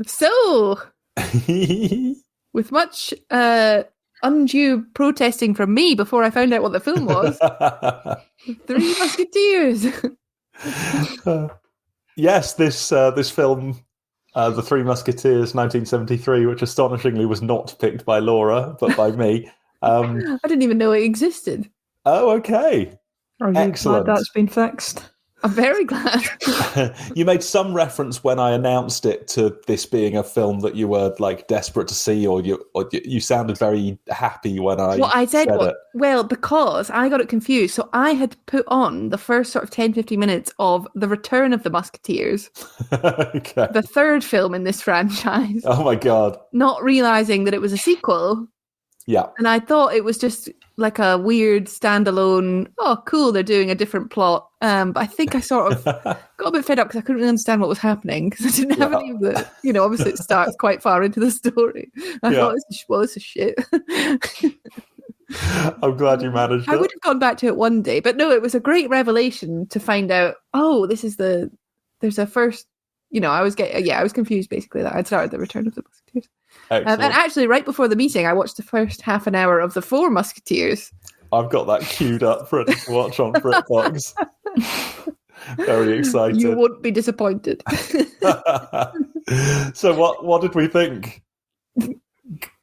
So, with much undue protesting from me before I found out what the film was, Three Musketeers. Yes, this film, The Three Musketeers, 1973, which astonishingly was not picked by Laura, but by me. I didn't even know it existed. Oh, okay. Are you Excellent. glad that's been fixed? I'm very glad. You made some reference when I announced it to this being a film that you were like desperate to see, or you sounded very happy when I said it. Well, because I got it confused. So I had put on the first sort of 10-15 minutes of The Return of the Musketeers, Okay. the third film in this franchise. Oh my God. Not realising that it was a sequel. Yeah. And I thought it was just like a weird standalone, oh, cool, they're doing a different plot. But I think I sort of got a bit fed up because I couldn't really understand what was happening because I didn't have any of the, obviously it starts quite far into the story. I thought, this is shit. I'm glad you managed it. I would have gone back to it one day, but no, it was a great revelation to find out, there's a first, I was confused basically that I'd started The Return of the Musketeers. And actually, right before the meeting, I watched the first half an hour of The Four Musketeers. I've got that queued up ready to watch on BritBox. Very excited. You won't be disappointed. So what did we think?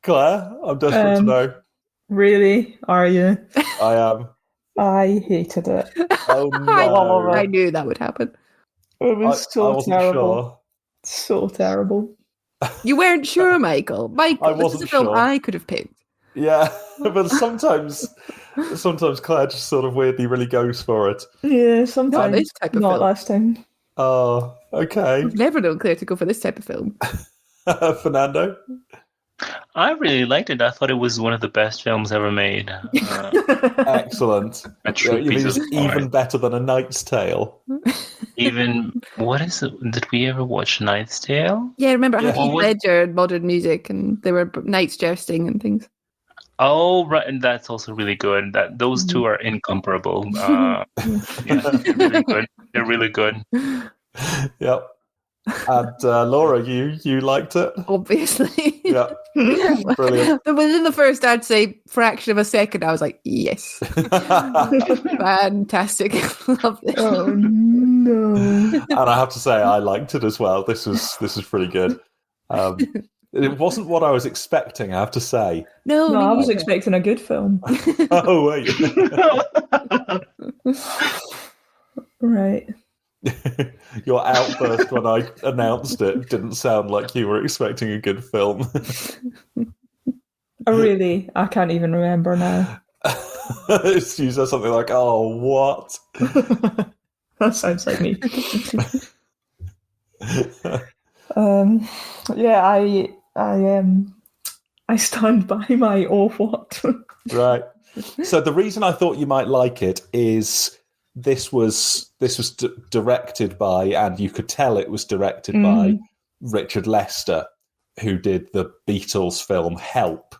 Claire, I'm desperate to know. Really? Are you? I am. I hated it. Oh no. I knew that would happen. It was I wasn't terrible. sure. So terrible. You weren't sure, Michael. I this is a film I could have picked. Yeah, but sometimes Claire just sort of weirdly really goes for it. Yeah, sometimes. Not this type of Not film. last time. Oh, okay. I've never known Claire to go for this type of film. Fernando? I really liked it. I thought it was one of the best films ever made. Excellent. A true You mean piece it's of art. even better than A Knight's Tale? What is it? Did we ever watch Knight's Tale? Yeah, remember Yeah. Heath Ledger and modern music, and they were knights jousting and things. Oh, right, and that's also really good. Those two are incomparable. Yeah, they're really good. They're really good. Yep. And Laura, you liked it? Obviously. Yeah. Brilliant. But within the first, I'd say, fraction of a second, I was like, yes. Fantastic. Love this. Oh no. And I have to say, I liked it as well. This was pretty good. It wasn't what I was expecting, I have to say. No, I was expecting a good film. Oh, wait. Right. Your outburst when I announced it didn't sound like you were expecting a good film. I can't even remember now. You said something like, oh, what? That sounds like me. I stand by my oh what. Right. So the reason I thought you might like it is this was directed by, and you could tell it was directed by Richard Lester, who did the Beatles film Help.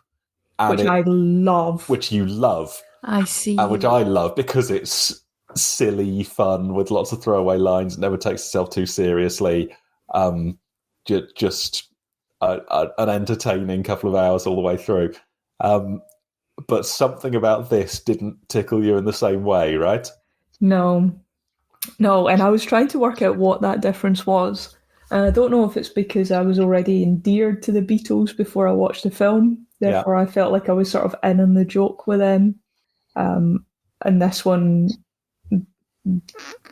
Which I love. Which you love. I see. And which I love because it's silly fun with lots of throwaway lines. It never takes itself too seriously. Just an entertaining couple of hours all the way through. But something about this didn't tickle you in the same way, right? No, and I was trying to work out what that difference was. And I don't know if it's because I was already endeared to the Beatles before I watched the film. Therefore, I felt like I was sort of in on the joke with them. And this one,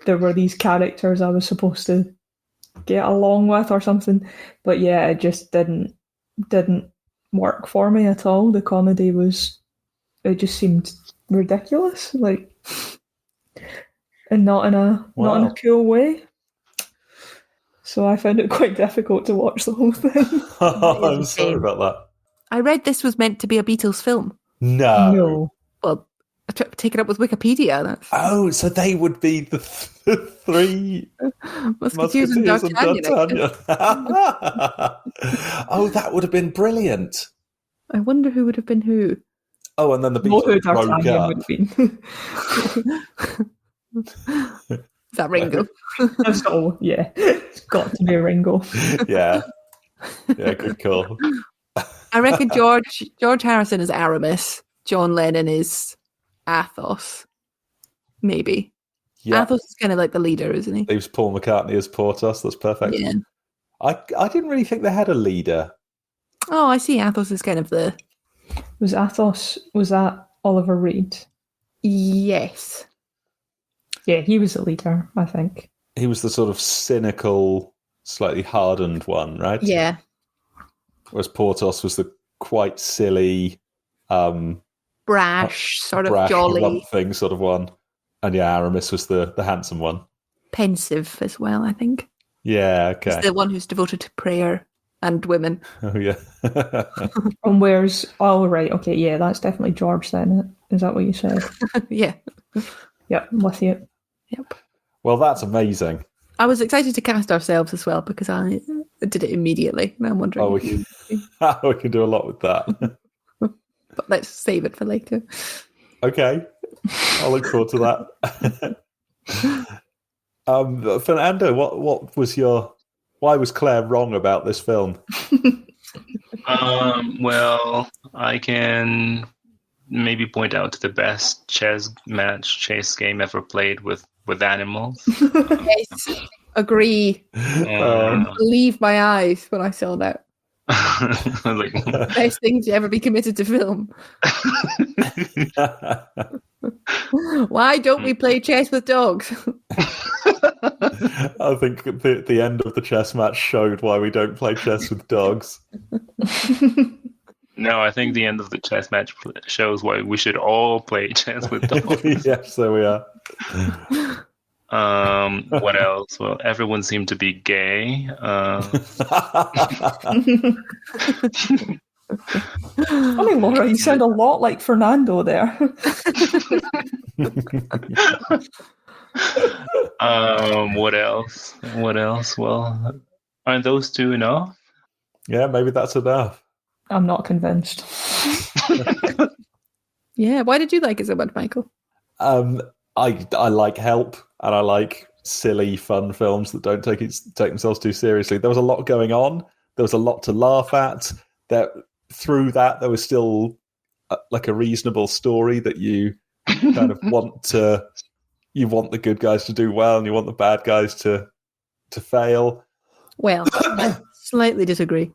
there were these characters I was supposed to get along with or something. But yeah, it just didn't work for me at all. The comedy it just seemed ridiculous, and not in a cool way. So I found it quite difficult to watch the whole thing. I'm sorry about that. I read this was meant to be a Beatles film. No. Well, I take it up with Wikipedia. Oh, so they would be the three Musketeers and D'Artagnan. Oh, that would have been brilliant. I wonder who would have been who. Oh, and then the Beatles broke up. Is that Ringo? Yeah, it's got to be Ringo. Yeah. Yeah, good call. I reckon George Harrison is Aramis. John Lennon is Athos. Maybe. Yeah. Athos is kind of like the leader, isn't he? Leaves Paul McCartney as Porthos. That's perfect. Yeah. I didn't really think they had a leader. Oh, I see. Athos is kind of the... Was that Oliver Reed? Yes. Yeah, he was the leader, I think. He was the sort of cynical, slightly hardened one, right? Yeah. Whereas Porthos was the quite silly... brash, sort of jolly thing sort of one. And yeah, Aramis was the handsome one. Pensive as well, I think. Yeah, okay. He's the one who's devoted to prayer and women. Oh, yeah. And where's... Oh, right, okay, yeah, that's definitely George then. Is that what you said? Yeah. Yep, I'm with you. Yep. Well, that's amazing. I was excited to cast ourselves as well because I did it immediately. And I'm wondering... Oh, we can do a lot with that. But let's save it for later. Okay. I'll look forward to that. Fernando, what was why was Claire wrong about this film? Well, I can maybe point out the best chess game ever played with animals. Yes, agree. Believe my eyes when I saw that. Like, best thing to ever be committed to film. Why don't we play chess with dogs? I think the end of the chess match showed why we don't play chess with dogs. No, I think the end of the chess match shows why we should all play chess with dogs. Yes, there we are. What else? Well, everyone seemed to be gay. I mean, Laura, you sound a lot like Fernando there. What else? Well, aren't those two enough? Yeah, maybe that's enough. I'm not convinced. Yeah, why did you like it so much, Michael? I like Help, and I like silly, fun films that don't take themselves too seriously. There was a lot going on. There was a lot to laugh at. Through that, there was still like a reasonable story that you kind of want the good guys to do well, and you want the bad guys to fail. Well, I slightly disagree.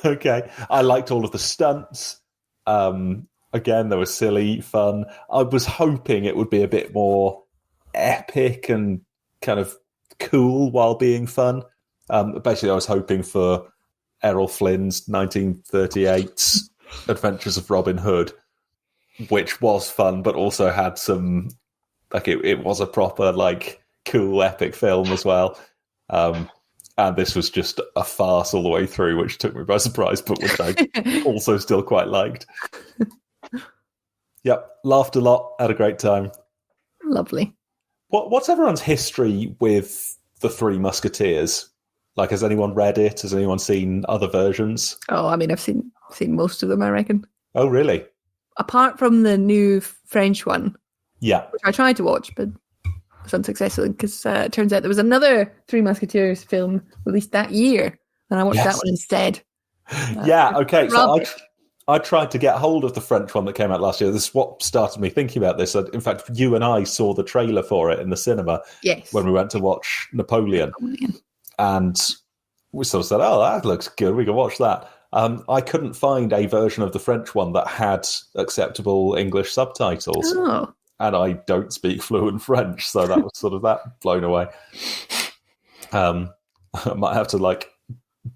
Okay, I liked all of the stunts. Again, they were silly, fun. I was hoping it would be a bit more epic and kind of cool while being fun. Basically, I was hoping for Errol Flynn's 1938 Adventures of Robin Hood, which was fun, but also had some... Like, it was a proper, like, cool, epic film as well. And this was just a farce all the way through, which took me by surprise, but which I also still quite liked. Yep, laughed a lot, had a great time. Lovely. What's everyone's history with the Three Musketeers? Like, has anyone read it? Has anyone seen other versions? Oh, I mean, I've seen most of them, I reckon. Oh, really? Apart from the new French one. Yeah. Which I tried to watch, but was unsuccessful because it turns out there was another Three Musketeers film released that year, and I watched that one instead. Yeah, okay. So I tried to get hold of the French one that came out last year. This is what started me thinking about this. In fact, you and I saw the trailer for it in the cinema when we went to watch Napoleon. And we sort of said, oh, that looks good. We can watch that. I couldn't find a version of the French one that had acceptable English subtitles. Oh. And I don't speak fluent French, so that was sort of that blown away. I might have to, like,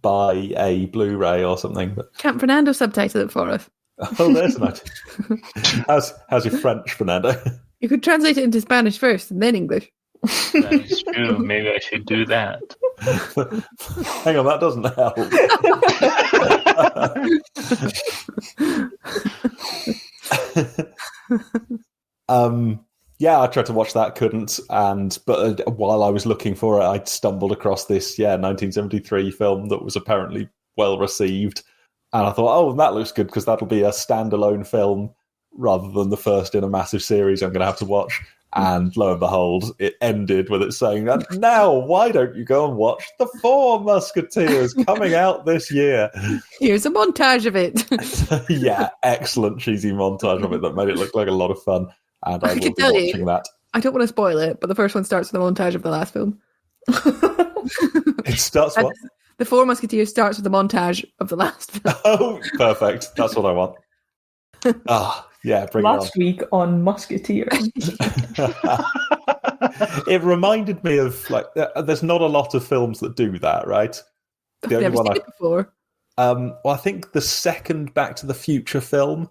buy a Blu-ray or something. But... Can't Fernando subtitle it for us? Oh, there's an idea. How's your French, Fernando? You could translate it into Spanish first and then English. That is true. Maybe I should do that. Hang on, that doesn't help. Yeah, I tried to watch that, couldn't. But while I was looking for it, I stumbled across this 1973 film that was apparently well received, and I thought, oh, that looks good because that'll be a standalone film rather than the first in a massive series I'm going to have to watch. And lo and behold, it ended with it saying, "And now, why don't you go and watch The Four Musketeers coming out this year?" Here's a montage of it. Yeah, excellent cheesy montage of it that made it look like a lot of fun. And I will be watching that. I don't want to spoil it, but the first one starts with a montage of the last film. It starts what? The Four Musketeers starts with a montage of the last film. Oh, perfect. That's what I want. Yeah, bring Last week on Musketeers. It reminded me of, like, there's not a lot of films that do that, right? I've never seen it before. Well, I think the second Back to the Future film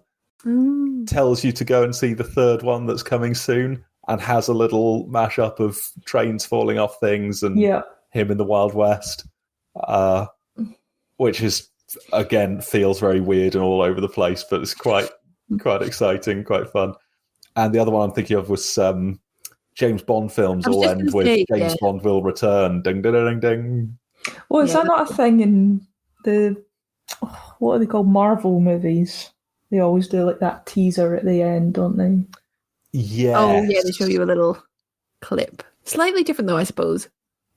tells you to go and see the third one that's coming soon, and has a little mashup of trains falling off things and him in the Wild West, which is, again, feels very weird and all over the place, but it's quite exciting, quite fun. And the other one I'm thinking of was James Bond films all end with James Bond will return. Ding, ding, ding, ding. Well, is that not a thing in the, what are they called, Marvel movies? They always do like that teaser at the end, don't they? Yeah. Oh, yeah, they show you a little clip. Slightly different though, I suppose.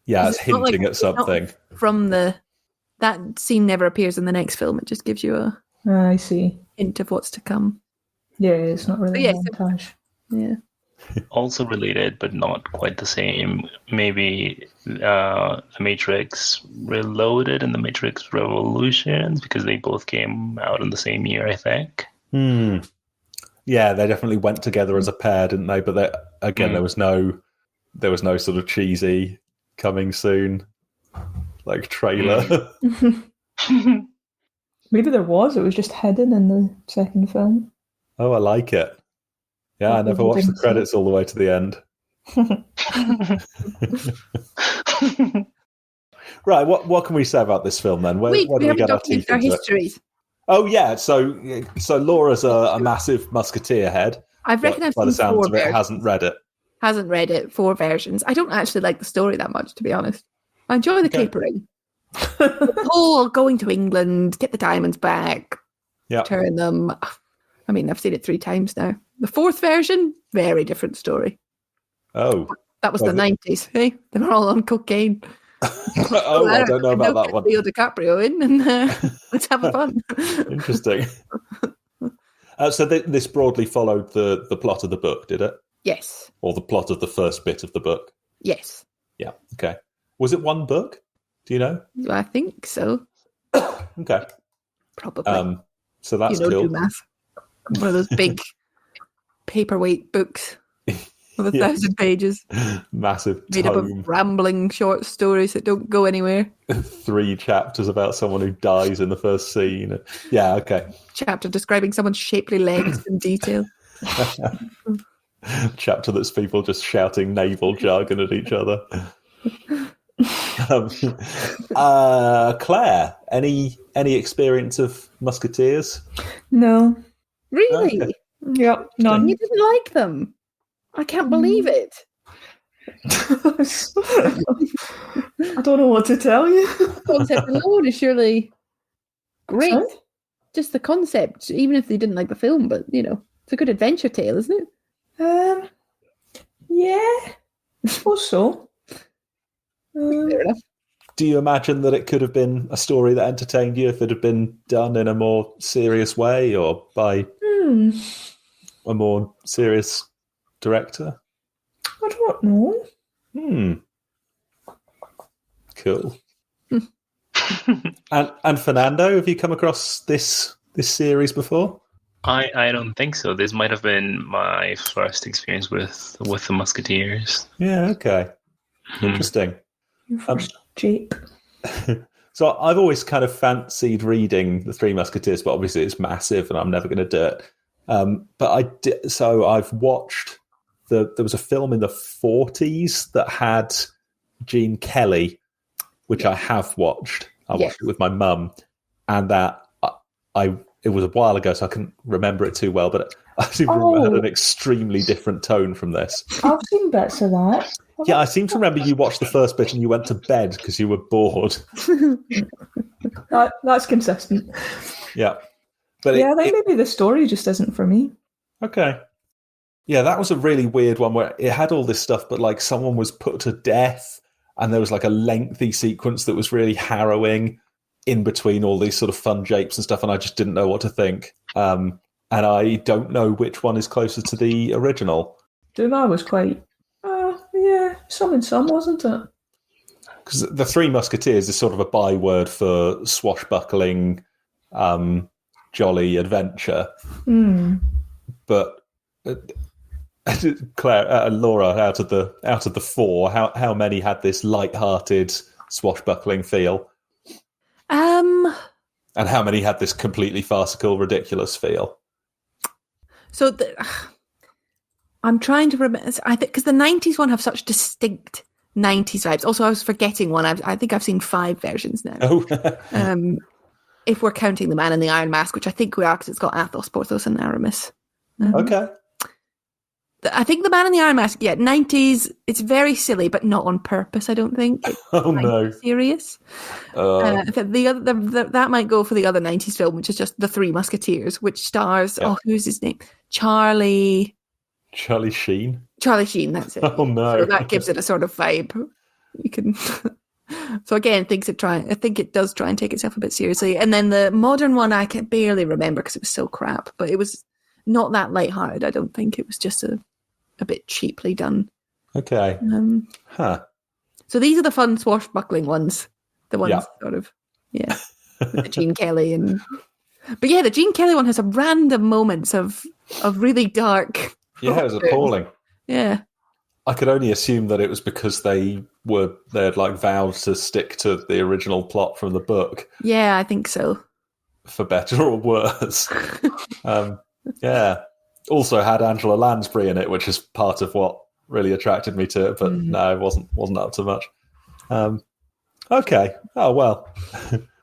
Yeah, it's hinting at something. From that scene never appears in the next film. It just gives you a I see. hint of what's to come. Yeah, it's not really a montage. Yeah. Also related, but not quite the same. Maybe The Matrix Reloaded and The Matrix Revolutions, because they both came out in the same year, I think. Yeah, they definitely went together as a pair, didn't they? But again, there was no sort of cheesy coming soon like trailer. Maybe there was. It was just hidden in the second film. Oh, I like it. Yeah, I never watched the credits all the way to the end. Right, what can we say about this film then? Where do we get our teeth into histories? Oh yeah, so Laura's a massive Musketeer head. I reckon I've by the seen sounds of it, versions. hasn't read it. Hasn't read it. 4 versions. I don't actually like the story that much, to be honest. I enjoy the capering. Going to England, get the diamonds back, turn them. I mean, I've seen it 3 times now. The 4th version, very different story. Oh. That was the 90s, hey? They were all on cocaine. I don't know about that one. Leo DiCaprio in, and let's have fun. Interesting. So this broadly followed the plot of the book, did it? Yes. Or the plot of the first bit of the book? Yes. Yeah, okay. Was it one book? Do you know? I think so. Okay. Probably. So that's cool. Do math. One of those big paperweight books with 1,000 pages. Massive made up of rambling short stories that don't go anywhere. 3 chapters about someone who dies in the first scene. Yeah, okay. Chapter describing someone's shapely legs in detail. Chapter that's people just shouting naval jargon at each other. Claire, any experience of Musketeers? No. Really? Okay. Yep, none. You didn't like them? I can't believe it. I don't know what to tell you. The concept alone is surely great. Sorry? Just the concept, even if they didn't like the film, but it's a good adventure tale, isn't it? Yeah, I suppose so. Fair enough. Do you imagine that it could have been a story that entertained you if it had been done in a more serious way or by a more serious director? I don't know. Cool. And Fernando, have you come across this series before? I don't think so. This might have been my first experience with the Musketeers. Yeah, okay. Interesting. Jake. So I've always kind of fancied reading the Three Musketeers, but obviously it's massive and I'm never going to do it. But I did. So I've watched there was a film in the 40s that had Gene Kelly, which I have watched. I watched it with my mum, and that it was a while ago, so I couldn't remember it too well. But I seem to remember it had an extremely different tone from this. I've seen bits of that. Yeah, I seem to remember you watched the first bit and you went to bed because you were bored. That's consistent. Yeah. But I think maybe the story just isn't for me. Okay. Yeah, that was a really weird one where it had all this stuff, but like someone was put to death, and there was like a lengthy sequence that was really harrowing in between all these sort of fun japes and stuff, and I just didn't know what to think. And I don't know which one is closer to the original. Dumas was quite, some and some, wasn't it? Because the Three Musketeers is sort of a byword for swashbuckling, jolly adventure. But Claire, Laura, out of the four, how many had this light-hearted swashbuckling feel? And how many had this completely farcical, ridiculous feel? So I'm trying to remember. I think because the 90s one have such distinct 90s vibes. Also, I was forgetting one. I think I've seen 5 versions now. Oh. If we're counting The Man in the Iron Mask, which I think we are because it's got Athos, Porthos and Aramis. Okay. I think The Man in the Iron Mask, 90s, it's very silly, but not on purpose, I don't think. It's no. Serious. That might go for the other 90s film, which is just The Three Musketeers, which stars, who's his name? Charlie Sheen? Charlie Sheen, that's it. Oh, no. So that gives it a sort of vibe. You can... So again, I think it does try and take itself a bit seriously. And then the modern one, I can barely remember because it was so crap, but it was not that lighthearted, I don't think. It was just a bit cheaply done. Okay. So these are the fun swashbuckling ones. The ones sort of, with the Gene Kelly and... But yeah, the Gene Kelly one has some random moments of really dark... Yeah, it was appalling. Yeah. I could only assume that it was because they had like vowed to stick to the original plot from the book. Yeah, I think so. For better or worse. Yeah. Also had Angela Lansbury in it, which is part of what really attracted me to it, but no, it wasn't up to much. Okay. Oh well.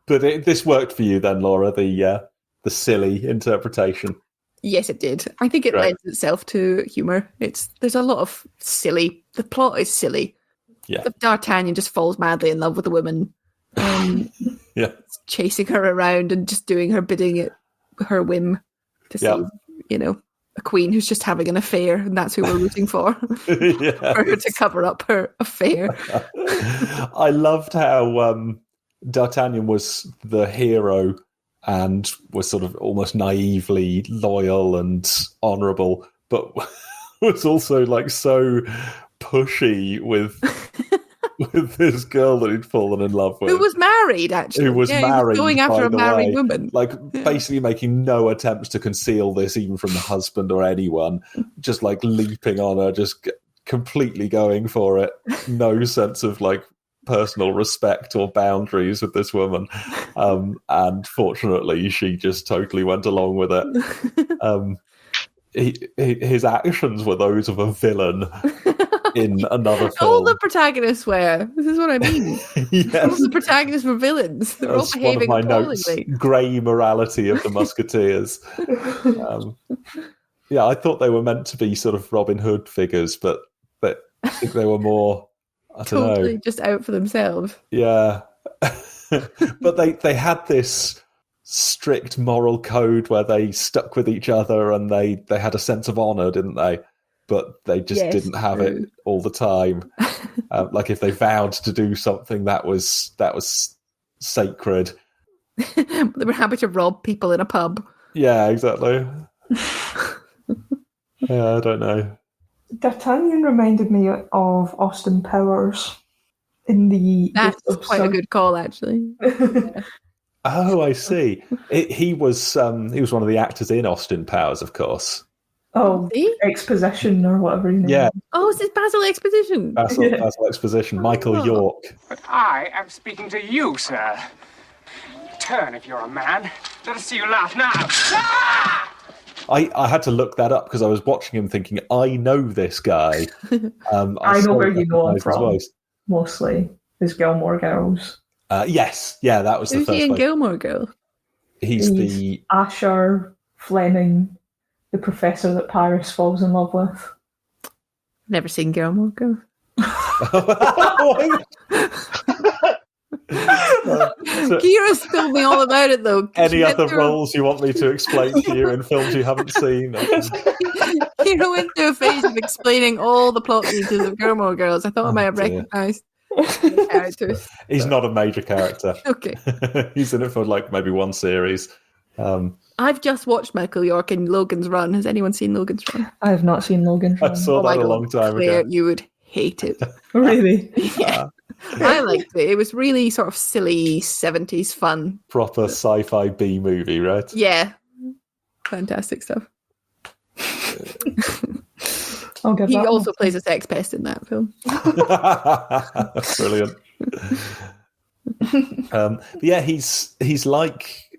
But this worked for you then, Laura, the silly interpretation. Yes, it did. I think it lends itself to humour. There's a lot of silly. The plot is silly. Yeah. D'Artagnan just falls madly in love with a woman. Chasing her around and just doing her bidding at her whim to save, a queen who's just having an affair, and that's who we're rooting for. For her to cover up her affair. I loved how D'Artagnan was the hero and was sort of almost naively loyal and honourable, but was also like so pushy with this girl that he'd fallen in love with. Who was married, actually. Who was married. Going after a married woman. Like, basically making no attempts to conceal this, even from the husband or anyone. Just, like, leaping on her, just completely going for it. No sense of, like, personal respect or boundaries with this woman. And fortunately, she just totally went along with it. His actions were those of a villain in another film. All the protagonists were. This is what I mean. Yes. All the protagonists were villains. They're all behaving one of my appallingly. Notes, grey morality of the Musketeers. I thought they were meant to be sort of Robin Hood figures, but I think they were more... I don't know. Totally just out for themselves. Yeah. But they had this strict moral code where they stuck with each other and they had a sense of honour, didn't they? But they just didn't have it all the time. Like if they vowed to do something that was sacred. They were happy to rob people in a pub. Yeah, exactly. Yeah, I don't know. D'Artagnan reminded me of Austin Powers in the... That's quite a good call, actually. Yeah. Oh, I see. He was one of the actors in Austin Powers, of course. Oh, Exposition or whatever his name is. Yeah. Oh, is this Basil Exposition? Basil Exposition. Michael York. But I am speaking to you, sir. Turn if you're a man. Let us see you laugh now. Ah! I had to look that up because I was watching him thinking, I know this guy. I know where you know him from. Mostly his Gilmore Girls. Yes. Yeah, that was the Who's first he in place. Gilmore Girls? He's the... Asher Fleming, the professor that Paris falls in love with. Never seen Gilmore Girls. Kira told me all about it, though. Any other roles you want me to explain to you in films you haven't seen? Kira you go into a phase of explaining all the plot details of Gilmore Girls, I thought I might have recognised the characters. He's not a major character. Okay. He's in it for like maybe one series. I've just watched Michael York in Logan's Run. Has anyone seen Logan's Run? I have not seen Logan's Run. I saw that a long time ago. You would hate it. Really? Yeah. I liked it. It was really sort of silly 70s fun. Proper sci-fi B movie, right? Yeah. Fantastic stuff. He also plays a sex pest in that film. Brilliant. Yeah, he's like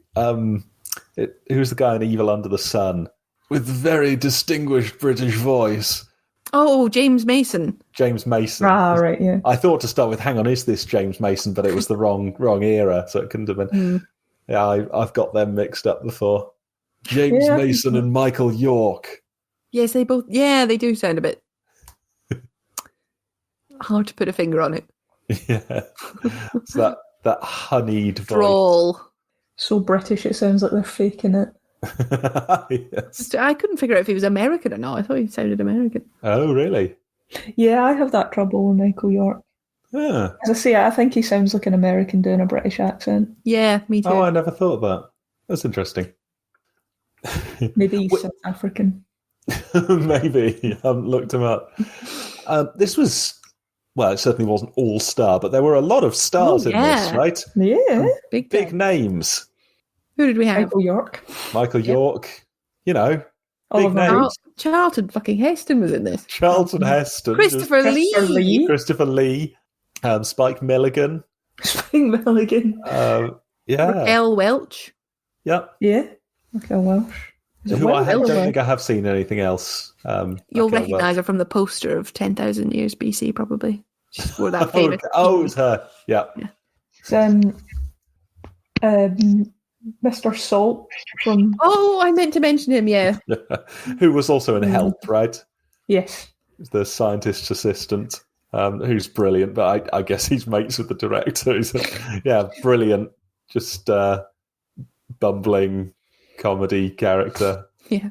who's the guy in Evil Under the Sun with very distinguished British voice? Oh, James Mason. James Mason. Ah, right, yeah. I thought to start with, hang on, is this James Mason? But it was the wrong era, so it couldn't have been. Yeah, I've got them mixed up before. James Mason and Michael York. Yes, they both. Yeah, they do sound a bit hard to put a finger on it. Yeah, it's that honeyed voice. Drawl. So British, it sounds like they're faking it. Yes. I couldn't figure out if he was American or not. I thought he sounded American. Oh, really? Yeah, I have that trouble with Michael York. Yeah. As I say, I think he sounds like an American doing a British accent. Yeah, me too. Oh, I never thought of that. That's interesting. Maybe he's South African. Maybe. I haven't looked him up. This was, well, it certainly wasn't all star, but there were a lot of stars in this, right? Yeah. Big names. Who did we have? Michael York. Michael York. You know, Oliver big names. Charlton fucking Heston was in this. Charlton Heston. Christopher Lee. Christopher Lee. Spike Milligan. Spike Milligan. Yeah. Raquel Welch. Yep. Yeah. Raquel Welch. Who I don't think I have seen anything else. You'll recognise her from the poster of 10,000 Years BC, probably. She wore that famous. Oh, it's her. Yeah. It's, Mr. Salt from. Oh, I meant to mention him. Yeah. Who was also in Help, right? Yes. The scientist's assistant, who's brilliant, but I guess he's mates with the director. Yeah, brilliant. Just bumbling comedy character. Yeah.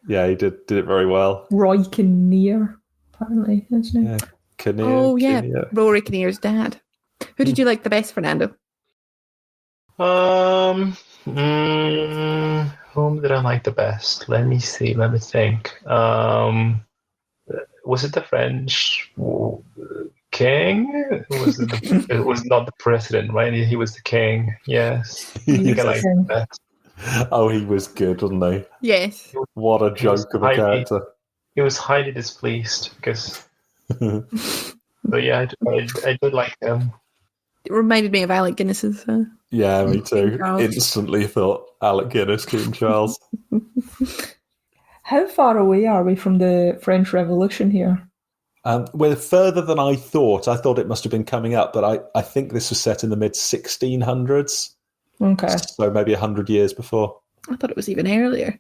Yeah, he did it very well. Roy Kinnear, apparently, isn't he? Yeah. Kinnear, oh, yeah. Kinnear. Rory Kinnear's dad. Who did you like the best, Fernando? Whom did I like the best? Let me see. Let me think. Was it the French king? It was not the president, right? He was the king. Yes. I think I liked the best. Oh, he was good, wasn't he? Yes. What a joke of a character. He was highly displeased because. But yeah, I did like him. It reminded me of Alec Guinness's. Yeah, me too. Charles. Instantly thought Alec Guinness, King Charles. How far away are we from the French Revolution here? We're further than I thought. I thought it must have been coming up, but I think this was set in the mid-1600s. Okay. So maybe 100 years before. I thought it was even earlier.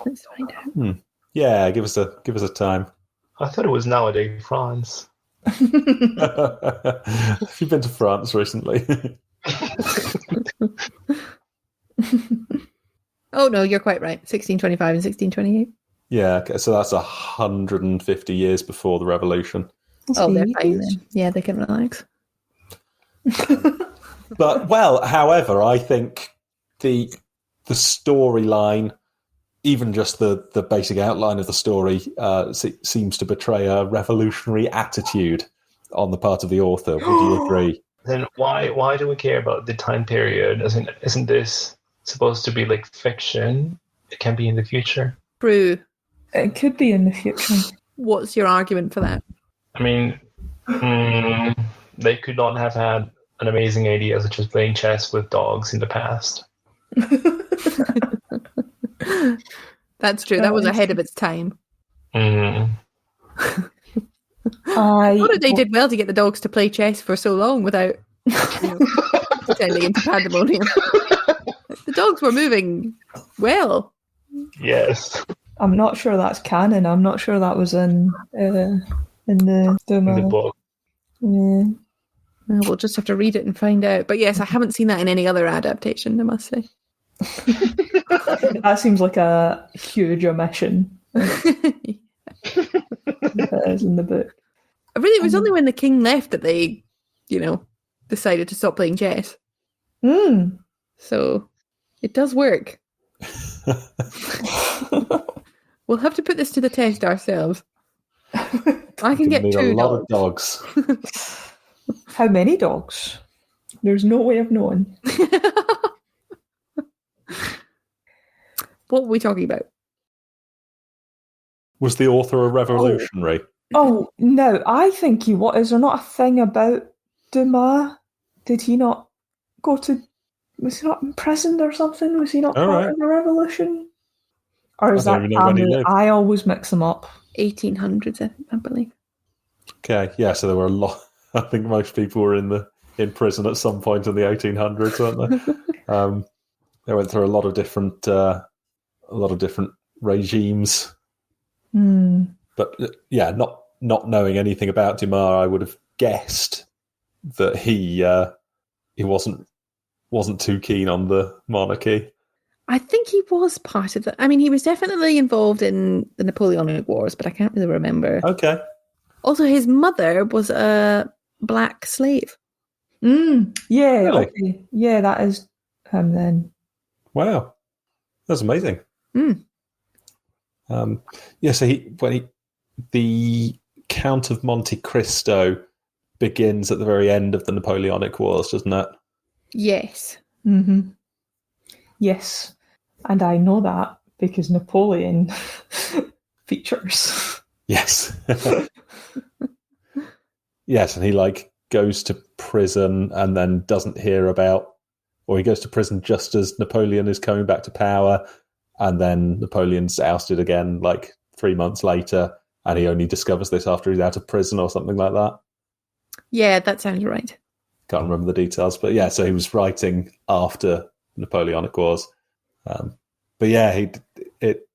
Let's find out. Yeah, give us a time. I thought it was nowadays France. Have you been to France recently? Oh no, you're quite right. 1625 and 1628. Yeah, okay, so that's 150 years before the revolution. Oh, they're fine then. Yeah, they can relax. But however, I think the storyline, even just the basic outline of the story, seems to betray a revolutionary attitude on the part of the author. Would you agree? Then why do we care about the time period? Isn't this supposed to be like fiction? It can be in the future. True. It could be in the future. What's your argument for that? I mean, they could not have had an amazing idea such as playing chess with dogs in the past. That's true. That was ahead of its time. Mm. I thought they did well to get the dogs to play chess for so long without descending into pandemonium. The dogs were moving well. Yes. I'm not sure that's canon. I'm not sure that was in the book. Yeah. We'll just have to read it and find out. But yes, I haven't seen that in any other adaptation, I must say. That seems like a huge omission. It is in the book. Really, it was only when the king left that they, decided to stop playing chess. So it does work. We'll have to put this to the test ourselves. I can get 2 a lot dogs. of dogs. How many dogs? There's no way of knowing. What were we talking about? Was the author a revolutionary? Oh, no, I think he was. Is there not a thing about Dumas? Did he not go to... Was he not imprisoned or something? Was he not part of the revolution? Or is that Camus? I always mix them up. 1800s, I believe. Okay, yeah, so there were a lot... I think most people were in prison at some point in the 1800s, weren't they? They went through a lot of different regimes. But yeah, not knowing anything about Dumas, I would have guessed that he wasn't too keen on the monarchy. I think he was part of it. I mean, he was definitely involved in the Napoleonic Wars, but I can't really remember. Okay. Also, his mother was a black slave. Yeah, really? Okay. Yeah, that is him then. Wow, that's amazing. So the Count of Monte Cristo begins at the very end of the Napoleonic Wars, doesn't it? Yes. Mm-hmm. Yes, and I know that because Napoleon features. Yes. Yes, and he goes to prison and then doesn't hear about, or he goes to prison just as Napoleon is coming back to power, and then Napoleon's ousted again 3 months later, and he only discovers this after he's out of prison or something like that. Yeah, that sounds right. Can't remember the details, but yeah, so he was writing after Napoleonic Wars. But yeah, it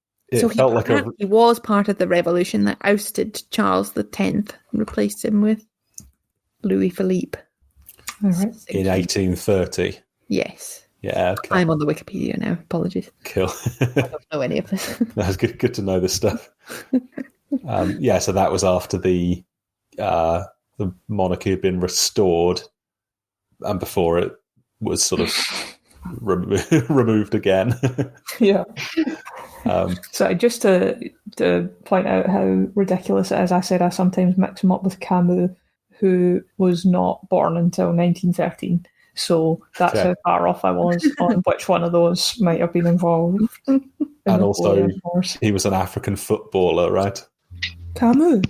felt like he was part of the revolution that ousted Charles X and replaced him with Louis Philippe. All right. In 1830. Yes. Yeah, okay. I'm on the Wikipedia now. Apologies. Cool. I don't know any of this. That's good to know this stuff. So that was after the monarchy had been restored, and before it was sort of removed again. Yeah. So just to point out how ridiculous it is, I said I sometimes mix him up with Camus, who was not born until 1913. So that's how far off I was on which one of those might have been involved. And also, he was an African footballer, right? Camus.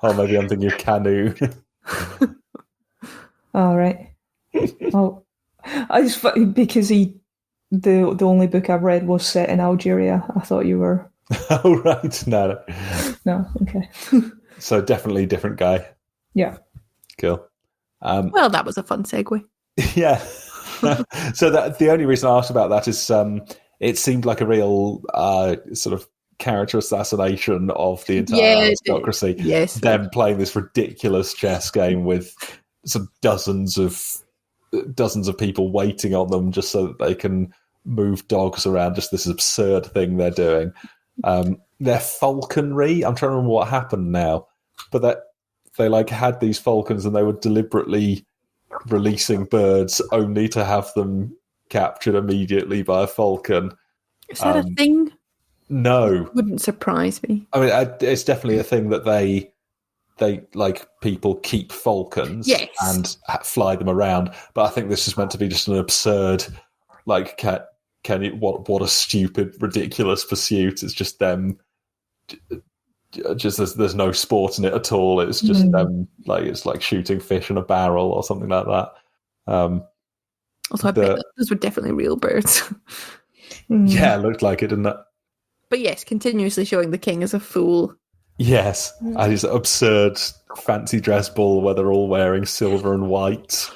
Oh, maybe I'm thinking of Canu. All right. Oh, because the only book I've read was set in Algeria. I thought you were. Oh right, no. Okay. So definitely a different guy. Yeah. Cool. Well, that was a fun segue. Yeah. So the only reason I asked about that is it seemed like a real sort of character assassination of the entire aristocracy. Yes. Them playing this ridiculous chess game with some dozens of people waiting on them just so that they can move dogs around. Just this absurd thing they're doing. Their falconry, I'm trying to remember what happened now, but that they had these falcons and they were deliberately releasing birds only to have them captured immediately by a falcon. Is that a thing? No. Wouldn't surprise me. I mean, it's definitely a thing that they people keep falcons and fly them around. But I think this is meant to be just an absurd, what a stupid, ridiculous pursuit. It's just them. Just there's no sport in it at all. It's just them it's like shooting fish in a barrel or something like that. Also, I bet those were definitely real birds. Yeah, it looked like it, didn't it? But yes, continuously showing the king as a fool. Yes, and his absurd fancy dress ball where they're all wearing silver and white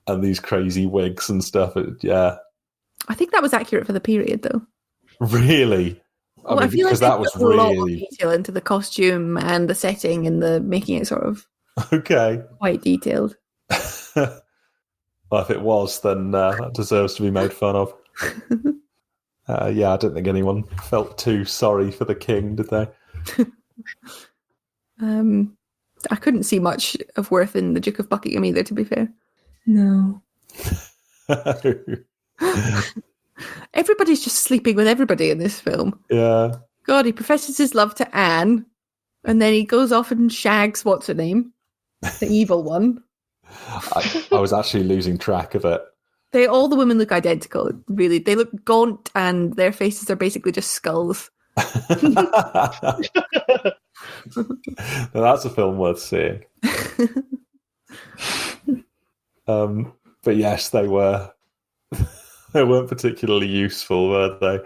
and these crazy wigs and stuff. I think that was accurate for the period, though. Really? I feel because that was really a lot of detail into the costume and the setting and the making it sort of quite detailed. Well, if it was, then that deserves to be made fun of. I don't think anyone felt too sorry for the king, did they? I couldn't see much of worth in the Duke of Buckingham either, to be fair. No. Everybody's just sleeping with everybody in this film. Yeah. God, he professes his love to Anne, and then he goes off and shags, what's her name? The evil one. I was actually losing track of it. All the women look identical, really. They look gaunt, and their faces are basically just skulls. Now, that's a film worth seeing. But yes, they were. They weren't particularly useful, were they?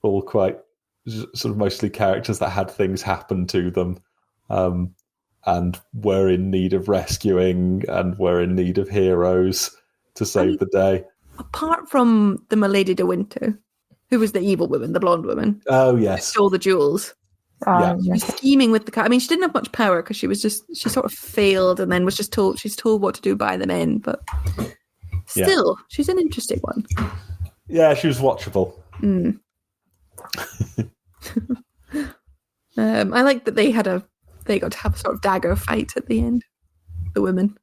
All quite sort of mostly characters that had things happen to them, and were in need of rescuing, and were in need of heroes to save the day. Apart from the Milady de Winter, who was the evil woman, the blonde woman. Oh yes, who stole the jewels. Yeah. She was scheming with the cat. I mean, she didn't have much power because she sort of failed, and then was just told what to do by the men. But still, she's an interesting one. Yeah, she was watchable. I like that they got to have a sort of dagger fight at the end. The women.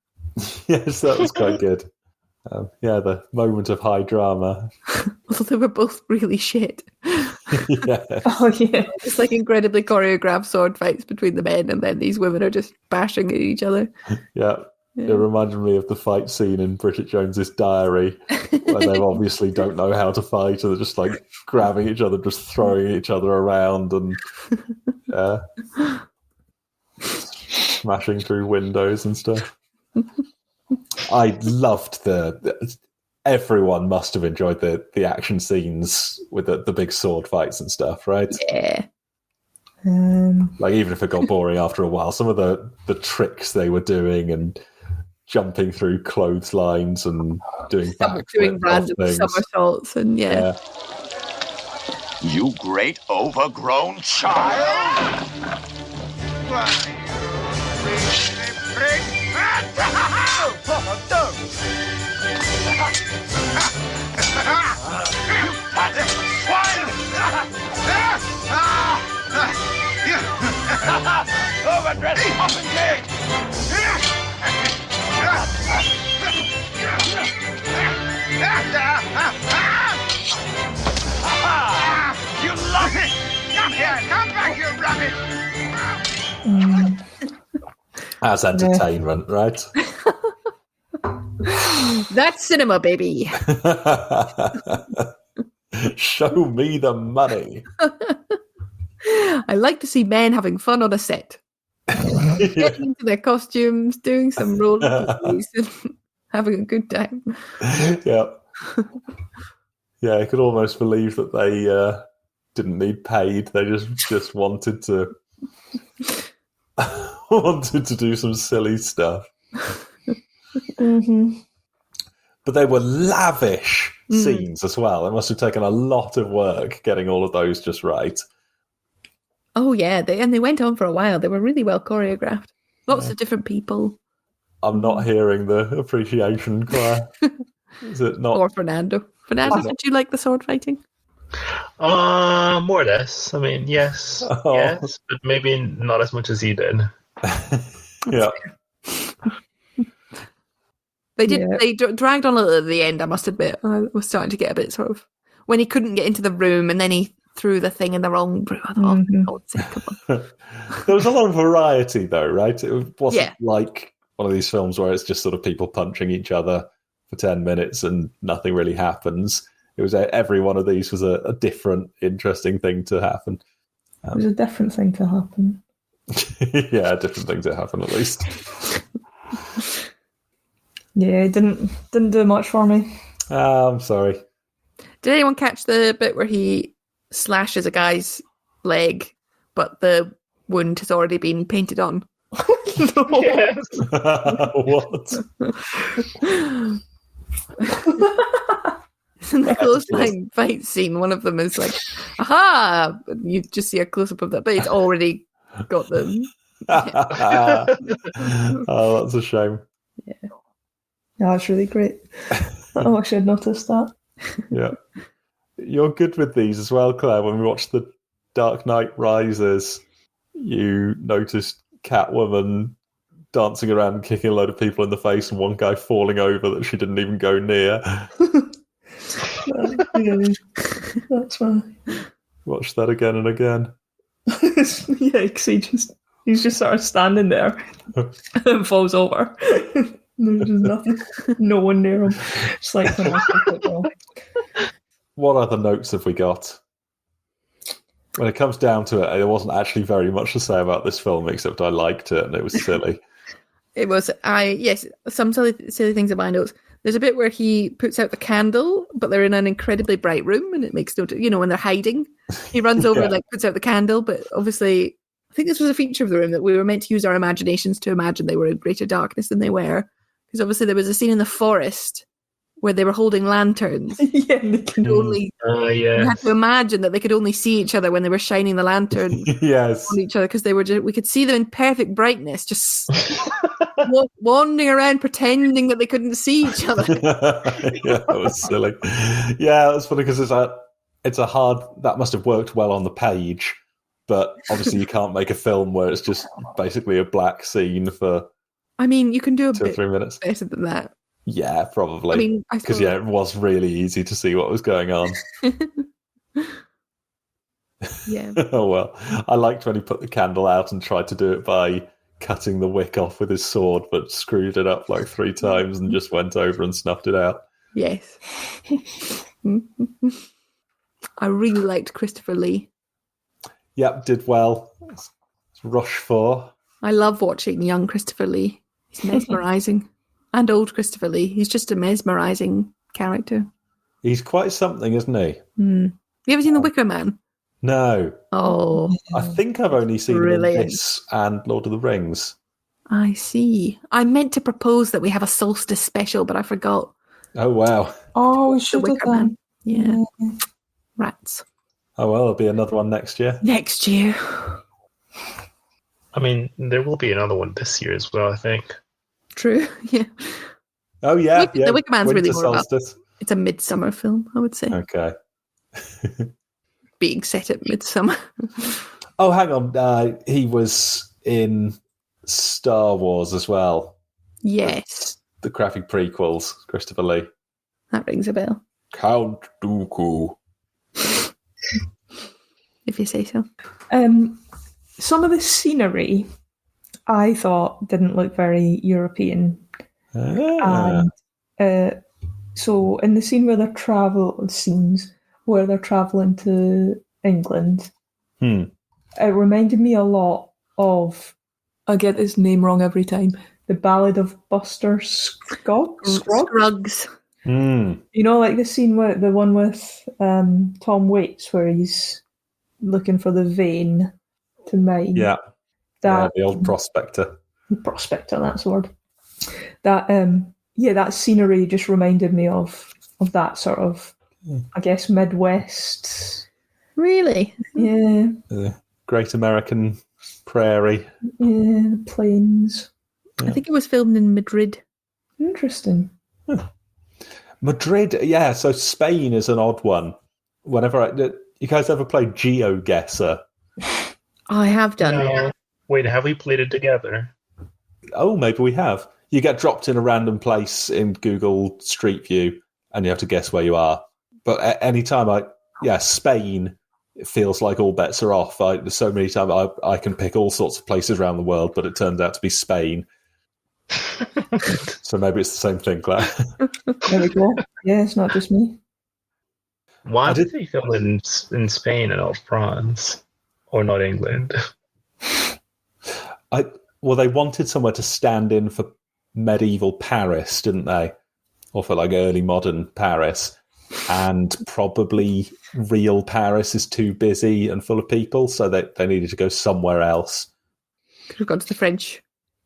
Yes, that was quite good. The moment of high drama. Although they were both really shit. Yeah. Oh, yeah. It's like incredibly choreographed sword fights between the men, and then these women are just bashing at each other. Yeah. It reminded me of the fight scene in Bridget Jones's Diary, where they obviously don't know how to fight, and they're just like grabbing each other, just throwing each other around, and smashing through windows and stuff. I loved everyone must have enjoyed the action scenes with the big sword fights and stuff, right? Yeah. Like, even if it got boring after a while, some of the tricks they were doing, and jumping through clotheslines and doing random somersaults, and You great overgrown child! Overdressed pumpkin cake! You love it! Come here! Come back, you rabbit! As entertainment, right? That's cinema, baby. Show me the money. I like to see men having fun on a set. Getting into their costumes, doing some role plays, and having a good time. Yeah. Yeah, I could almost believe that they didn't need paid. They just wanted to do some silly stuff. Mm-hmm. But they were lavish scenes as well. It must have taken a lot of work getting all of those just right. Oh yeah, they went on for a while. They were really well choreographed. Lots of different people. I'm not hearing the appreciation choir. Is it not? Or Fernando. Fernando, did you like the sword fighting? More or less. I mean, yes, yes, but maybe not as much as he did. Yeah. They did. Yeah. They dragged on a little at the end, I must admit. I was starting to get a bit sort of... When he couldn't get into the room and then he threw the thing in the wrong room. I thought, oh, God's sake, come on. There was a lot of variety, though, right? It wasn't like one of these films where it's just sort of people punching each other for 10 minutes and nothing really happens. It was every one of these was a different, interesting thing to happen. It was a different thing to happen. Yeah, a different thing to happen, at least. Yeah, it didn't do much for me. I'm sorry. Did anyone catch the bit where he slashes a guy's leg, but the wound has already been painted on? Yes. What? In the clothesline fight scene, one of them is like, aha! You just see a close-up of that, but it's already got them. Oh, that's a shame. Yeah. Yeah, that's really great. I wish I'd noticed that. Yeah. You're good with these as well, Claire. When we watched The Dark Knight Rises, you noticed Catwoman dancing around and kicking a load of people in the face and one guy falling over that she didn't even go near. That's fine. Watch that again and again. Yeah, because he's just sort of standing there and falls over. There's just nothing. No one near him. It's like What other notes have we got? When it comes down to it, there wasn't actually very much to say about this film except I liked it and it was silly. It was. Yes, some silly things in my notes. There's a bit where he puts out the candle, but they're in an incredibly bright room, and it makes no. When they're hiding, he runs over and puts out the candle. But obviously, I think this was a feature of the room that we were meant to use our imaginations to imagine they were in greater darkness than they were, because obviously there was a scene in the forest where they were holding lanterns. Yeah, they can only. You had to imagine that they could only see each other when they were shining the lantern on each other, because they were. We could see them in perfect brightness, just wandering around pretending that they couldn't see each other. Yeah, that was silly. Yeah, that's funny because it's a hard. That must have worked well on the page, but obviously you can't make a film where it's just basically a black scene for. I mean, you can do 2 or 3 minutes better than that. Yeah, probably. I mean, because it was really easy to see what was going on. Yeah. Oh well, I liked when he put the candle out and tried to do it by cutting the wick off with his sword, but screwed it up like 3 times and just went over and snuffed it out. Yes. I really liked Christopher Lee. Yep, did well. It's Rochefort. I love watching young Christopher Lee. He's mesmerising. And old Christopher Lee. He's just a mesmerising character. He's quite something, isn't he? Have you ever seen The Wicker Man? No. Oh. I think I've only seen this and Lord of the Rings. I see. I meant to propose that we have a solstice special, but I forgot. Oh, wow. Oh, we should have done. Yeah. Rats. Oh, well, there'll be another one next year. Next year. I mean, there will be another one this year as well, I think. True, yeah. Oh, yeah. The Wicker Man's Winter really more solstice. It's a midsummer film, I would say. Okay. Being set at midsummer. Oh, hang on. He was in Star Wars as well. Yes. The graphic prequels, Christopher Lee. That rings a bell. Count Dooku. If you say so. Some of the scenery I thought didn't look very European. And so in the scene where they're travelling to England, it reminded me a lot of, I get his name wrong every time, The Ballad of Buster Scruggs. Mm. You know, like the scene the one with Tom Waits where he's looking for the vein to mine. Yeah. The old prospector. Prospector, that's the word. That scenery just reminded me of that sort of, I guess, Midwest. Really? Yeah. Great American prairie. Yeah, the plains. Yeah. I think it was filmed in Madrid. Interesting. Madrid, yeah. So Spain is an odd one. Whenever you guys ever played GeoGuessr? I have done. No. Wait, have we played it together? Oh, maybe we have. You get dropped in a random place in Google Street View, and you have to guess where you are. But at any time, Spain, it feels like all bets are off. There's so many times I can pick all sorts of places around the world, but it turns out to be Spain. So maybe it's the same thing, Claire. There we go. Yeah, it's not just me. Why did they film in Spain and not France? Or not England? They wanted somewhere to stand in for medieval Paris, didn't they? Or for like early modern Paris. And probably real Paris is too busy and full of people, so they needed to go somewhere else. Could have gone to the French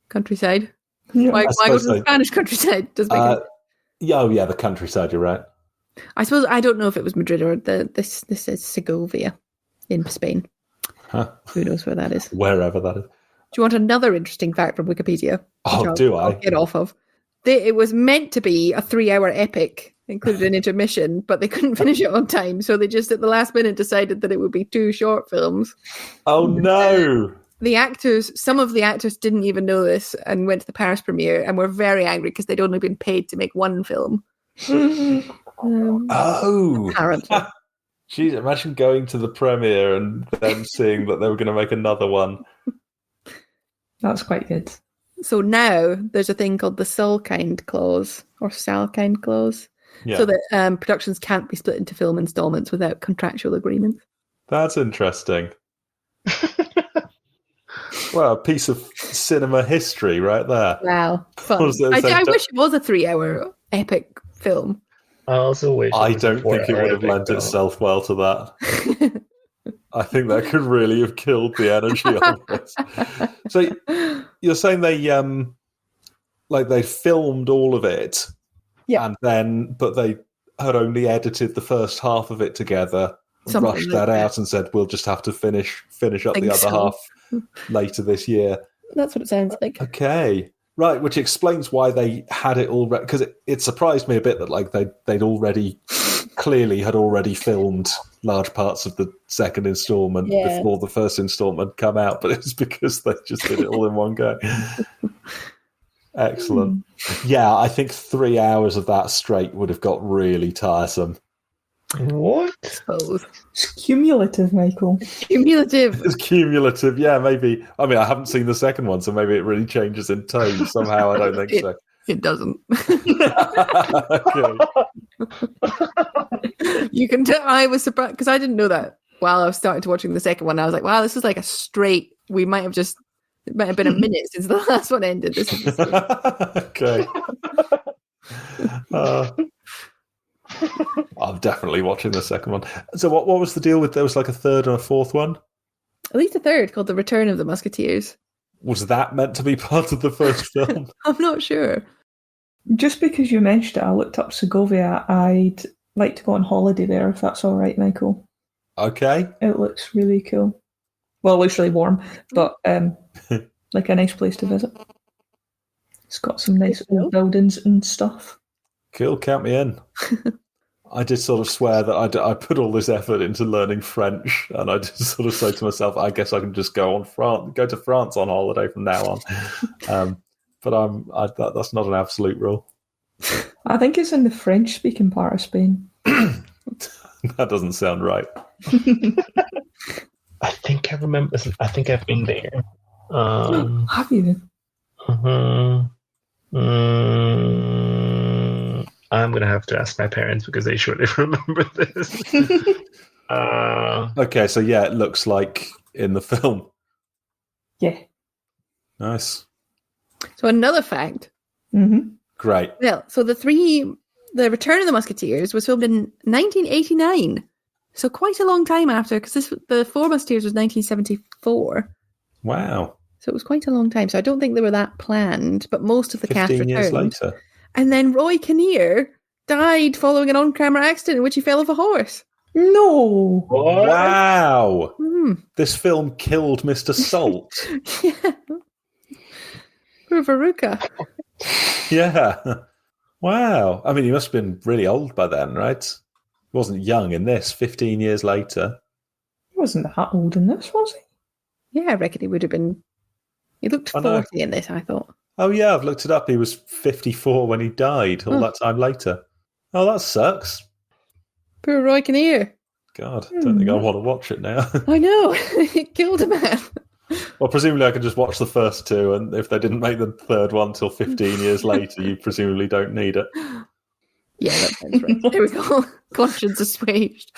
countryside. Yeah, why go to the Spanish countryside? Does make the countryside, you're right. I suppose I don't know if it was Madrid or this is Segovia in Spain. Huh. Who knows where that is? Wherever that is. Do you want another interesting fact from Wikipedia? Oh, do I? I'll get off of. It was meant to be a 3-hour epic included an intermission, but they couldn't finish it on time, so they just at the last minute decided that it would be 2 short films. Oh no! Some of the actors didn't even know this and went to the Paris premiere and were very angry because they'd only been paid to make 1 film. Apparently. Jeez, imagine going to the premiere and then seeing that they were going to make another one. That's quite good. So now there's a thing called the Salkind clause, or Salkind clause, so that productions can't be split into film installments without contractual agreement. That's interesting. Well, a piece of cinema history right there. Wow, fun. I wish it was a 3-hour epic film. I also wish. I don't think it would have lent itself well to that. I think that could really have killed the energy of it. So you're saying they filmed all of it, and but they had only edited the first half of it together, rushed that out, and said we'll just have to finish up the other half later this year. That's what it sounds like. Okay. Right, which explains why they had it all because it surprised me a bit that they'd clearly had already filmed large parts of the second installment before the first installment come out, but it was because they just did it all in one go. Excellent. Yeah, I think 3 hours of that straight would have got really tiresome. What? I suppose. It's cumulative, Michael. Cumulative. It's cumulative, yeah, maybe. I mean, I haven't seen the second one, so maybe it really changes in tone somehow. I don't think so. It doesn't. Okay. You can tell I was surprised because I didn't know that while I was starting to watching the second one. I was like, wow, this is like a straight. It might have been a minute since the last one ended. This is okay. I'm definitely watching the second one. So what was the deal with there was like a third and a fourth one? At least a third called The Return of the Musketeers. Was that meant to be part of the first film? I'm not sure. Just because you mentioned it, I looked up Segovia. I'd like to go on holiday there if that's all right, Michael. Okay. It looks really cool. Well, it looks really warm, but like a nice place to visit. It's got some nice old buildings and stuff. Cool, count me in. I did sort of swear that I put all this effort into learning French, and I just sort of say to myself, I guess I can just go to France on holiday from now on. But that's not an absolute rule. I think it's in the French-speaking part of Spain. That doesn't sound right. I think I remember. I think I've been there. Have you? I'm going to have to ask my parents because they surely remember this. Okay, so yeah, it looks like in the film. Yeah. Nice. So another fact. Mm-hmm. Great. Well, so the Return of the Musketeers was filmed in 1989. So quite a long time after, because the Four Musketeers was 1974. Wow. So it was quite a long time. So I don't think they were that planned, but most of the cast returned. 15 years later. And then Roy Kinnear died following an on-camera accident in which he fell off a horse. No! What? Wow! This film killed Mr. Salt. Yeah. Poor Veruca. Yeah. Wow. I mean, he must have been really old by then, right? He wasn't young in this, 15 years later. He wasn't that old in this, was he? Yeah, I reckon he would have been... He looked 40 in this, I thought. Oh, yeah, I've looked it up. He was 54 when he died, all that time later. Oh, that sucks. Poor Roy Kinnear. God, I don't think I want to watch it now. I know. It killed a man. Well, presumably I could just watch the first two, and if they didn't make the third one till 15 years later, you presumably don't need it. Yeah, that sounds right. There we go. Conscience assuaged.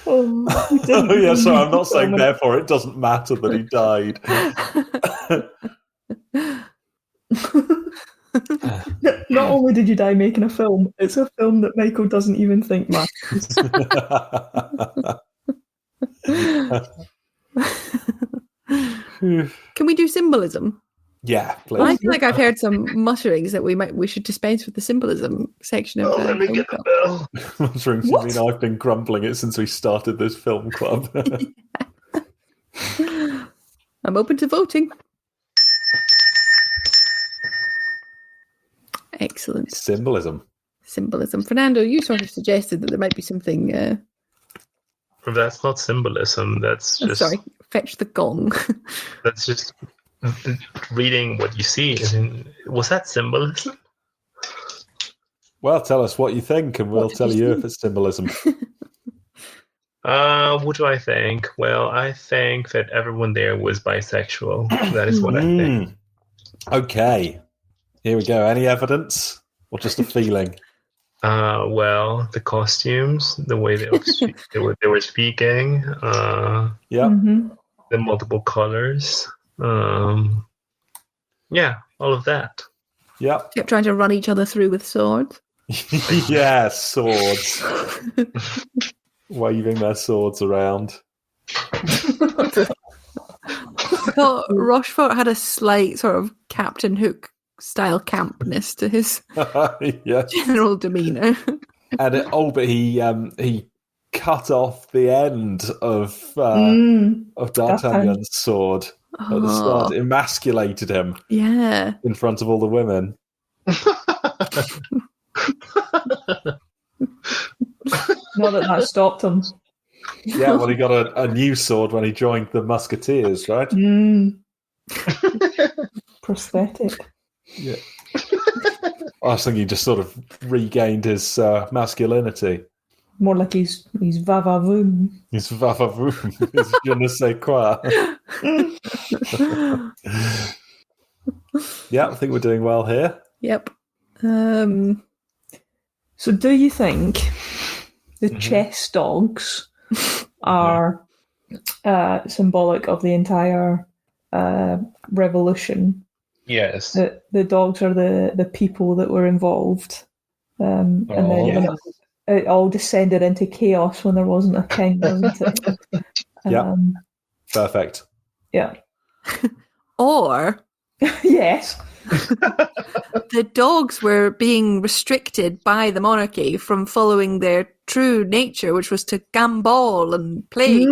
Oh, yeah, sorry, I'm not saying therefore it doesn't matter that he died. Not only did you die making a film, it's a film that Michael doesn't even think matters. Can we do symbolism? Yeah, please. I feel like I've heard some mutterings that we should dispense with the symbolism section of let me get the bell. Mutterings, I mean, I've been grumbling it since we started this film club. I'm open to voting. Excellent. Symbolism. Fernando, you sort of suggested that there might be something... That's not symbolism. That's just... sorry, fetch the gong. That's just reading what you see. Was that symbolism? Well, tell us what you think, and we'll tell you if it's symbolism. What do I think? Well, I think that everyone there was bisexual. That is what I think. Okay. Here we go. Any evidence? Or just a feeling? Well, the costumes, the way they were speaking, the multiple colors, yeah, all of that. Yep. Kept trying to run each other through with swords. Yeah, swords. Waving their swords around. I thought Rochefort had a slight sort of Captain Hook style campness to his general demeanour. And but he cut off the end of D'Artagnan's sword at the start, emasculated him. Yeah, in front of all the women. Not that stopped him. Yeah, well, he got a new sword when he joined the Musketeers, right? Prosthetic. Yeah. I was thinking he just sort of regained his masculinity. More like he's va-va-voom. He's va-va-voom. He's je ne sais quoi. Yeah, I think we're doing well here. Yep. So do you think the chess dogs are symbolic of the entire revolution? Yes. The dogs are the people that were involved. And then it all descended into chaos when there wasn't a king, wasn't it? Yeah. Perfect. Yeah. Or... yes. The dogs were being restricted by the monarchy from following their true nature, which was to gambol and play.